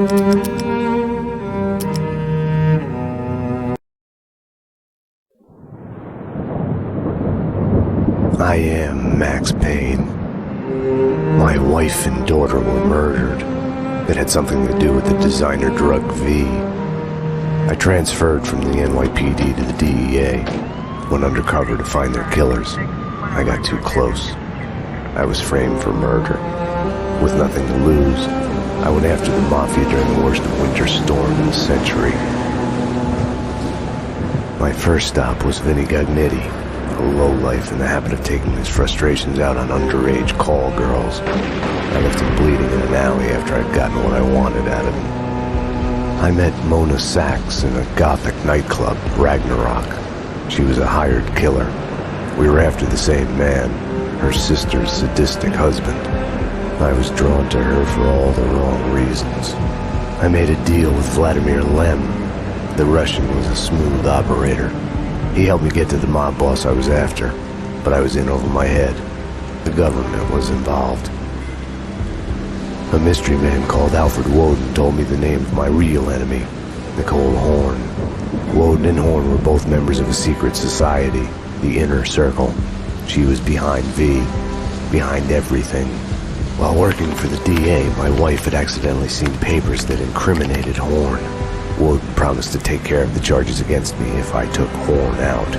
I am Max Payne. My wife and daughter were murdered. It had something to do with the designer drug V. I transferred from the NYPD to the DEA, went undercover to find their killers. I got too close. I was framed for murder. With nothing to lose, I went after the Mafia during the worst winter storm in a century. My first stop was Vinny Gagnetti, a lowlife in the habit of taking his frustrations out on underage call girls. I left him bleeding in an alley after I'd gotten what I wanted out of him. I met Mona Sachs in a gothic nightclub, Ragnarok. She was a hired killer. We were after the same man, her sister's sadistic husband. I was drawn to her for all the wrong reasons. I made a deal with Vladimir Lem. The Russian was a smooth operator. He helped me get to the mob boss I was after, but I was in over my head. The government was involved. A mystery man called Alfred Woden told me the name of my real enemy, Nicole Horn. Woden and Horn were both members of a secret society, the Inner Circle. She was behind V, behind everything. While working for the DA, my wife had accidentally seen papers that incriminated Horn. Woden promised to take care of the charges against me if I took Horn out.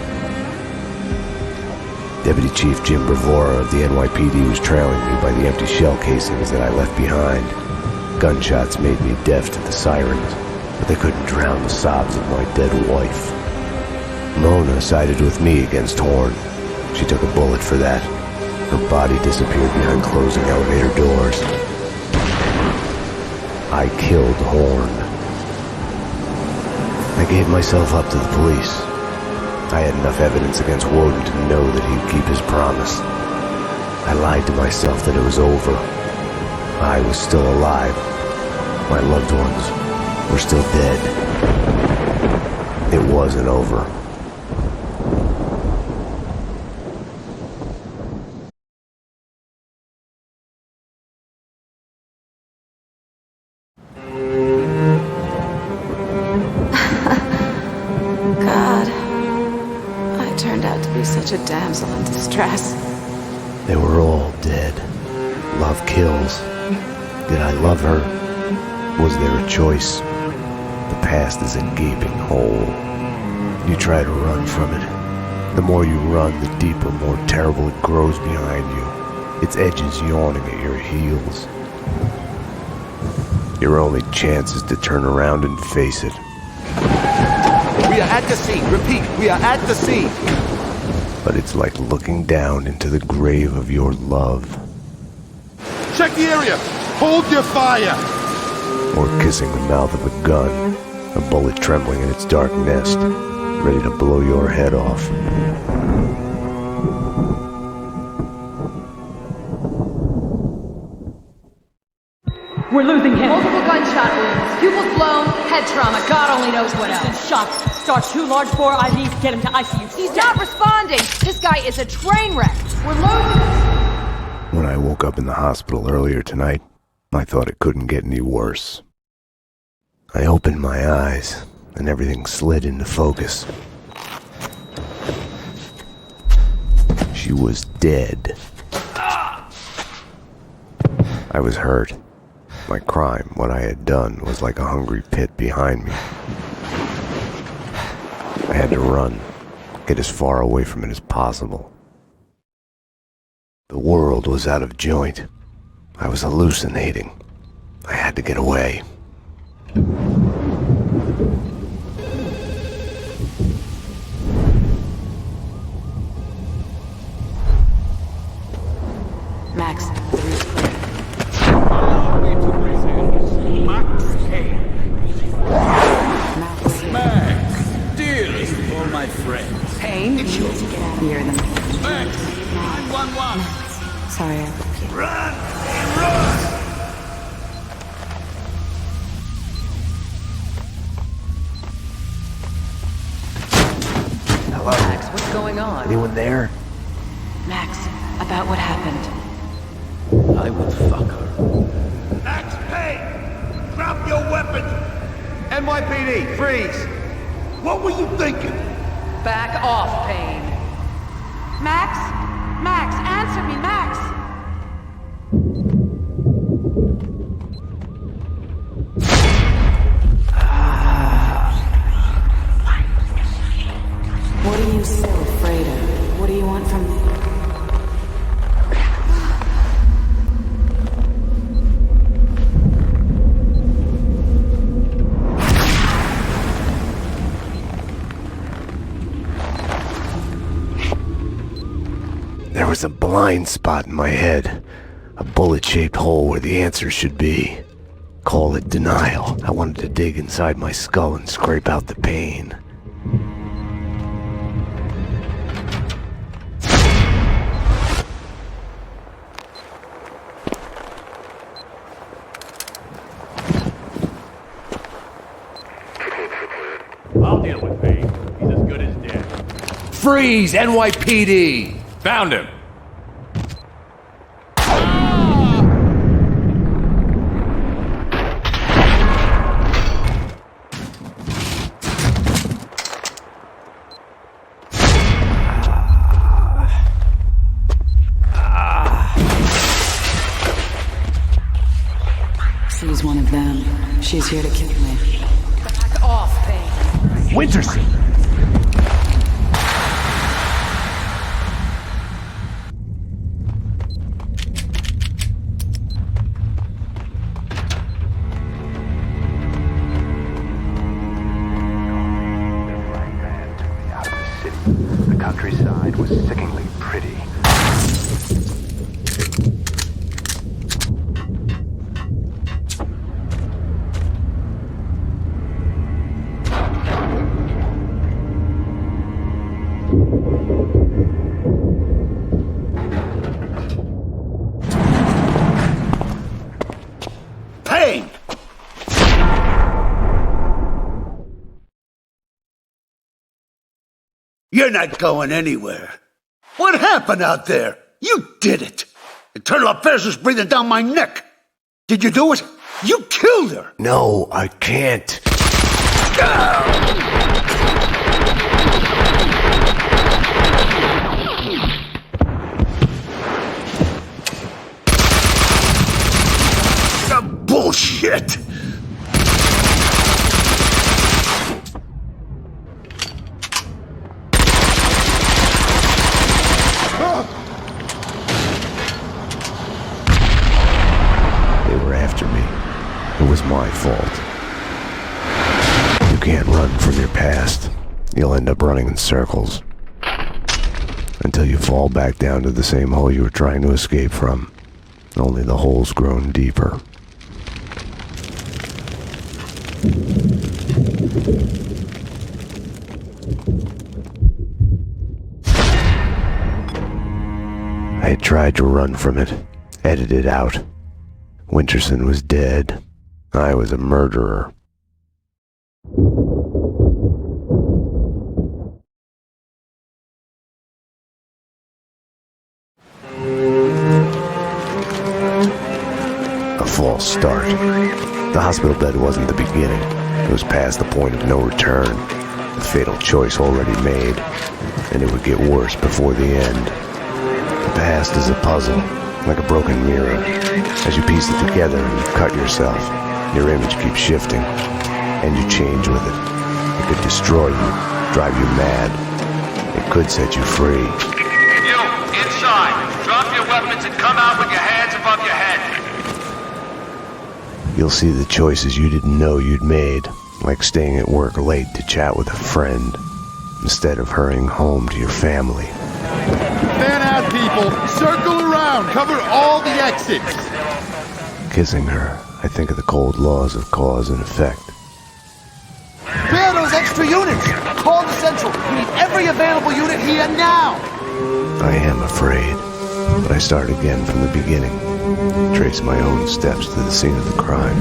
Deputy Chief Jim Bravura of the NYPD was trailing me by the empty shell casings that I left behind. Gunshots made me deaf to the sirens, but they couldn't drown the sobs of my dead wife. Mona sided with me against Horn. She took a bullet for that. Her body disappeared behind closing elevator doors. I killed Horn. I gave myself up to the police. I had enough evidence against Woden to know that he'd keep his promise. I lied to myself that it was over. I was still alive. My loved ones were still dead. It wasn't over. Such a damsel in distress. They were all dead. Love kills. Did I love her? Was there a choice? The past is a gaping hole. You try to run from it. The more you run, the deeper, more terrible it grows behind you, its edges yawning at your heels. Your only chance is to turn around and face it. We are at the scene. Repeat, we are at the scene. But it's like looking down into the grave of your love. Check the area! Hold your fire! Or kissing the mouth of a gun, a bullet trembling in its dark nest, ready to blow your head off. We're losing him. Multiple gunshot wounds, pupils blown, head trauma, God only knows what else. Shock. Start 2 large bore IVs, get him to ICU. He's not responding! This guy is a train wreck! We're losing! When I woke up in the hospital earlier tonight, I thought it couldn't get any worse. I opened my eyes, and everything slid into focus. She was dead. I was hurt. My crime, what I had done, was like a hungry pit behind me. I had to run, get as far away from it as possible. The world was out of joint. I was hallucinating. I had to get away. Max, the roof's clear. Max Payne. Max. Dearest of all my friends. Payne? You need to get out of here. Max, 911. Sorry, I left you. Run! Run! Hello? Max, what's going on? Anyone there? Max, about what happened. I will fuck her. Max Payne! Drop Drop your weapons! NYPD, freeze! What were you thinking? Back off, Payne. Max? Max, answer me, Max! What are you so afraid of? What do you want from me? There was a blind spot in my head, a bullet-shaped hole where the answer should be. Call it denial. I wanted to dig inside my skull and scrape out the pain. I'll deal with Payne. He's as good as dead. Freeze, NYPD! Found him. She's one of them. She's here to kill me. Back off, Payne. Winterson! The countryside was sickeningly pretty. Payne! You're not going anywhere. What happened out there? You did it. Internal Affairs was breathing down my neck. Did you do it? You killed her. No, I can't. Bullshit. They were after me. It was my fault. You can't run from your past. You'll end up running in circles. Until you fall back down to the same hole you were trying to escape from. Only the hole's grown deeper. I had tried to run from it, edit it out. Winterson was dead. I was a murderer. A false start. The hospital bed wasn't the beginning. It was past the point of no return. The fatal choice already made, and it would get worse before the end. The past is a puzzle, like a broken mirror. As you piece it together and you cut yourself, your image keeps shifting, and you change with it. It could destroy you, drive you mad. It could set you free. You, inside! Drop your weapons and come out with your hands above your head! You'll see the choices you didn't know you'd made, like staying at work late to chat with a friend, instead of hurrying home to your family. Fan out, people! Circle around! Cover all the exits! Kissing her, I think of the cold laws of cause and effect. Where are those extra units? Call the Central. We need every available unit here now. I am afraid, but I start again from the beginning. Trace my own steps to the scene of the crime.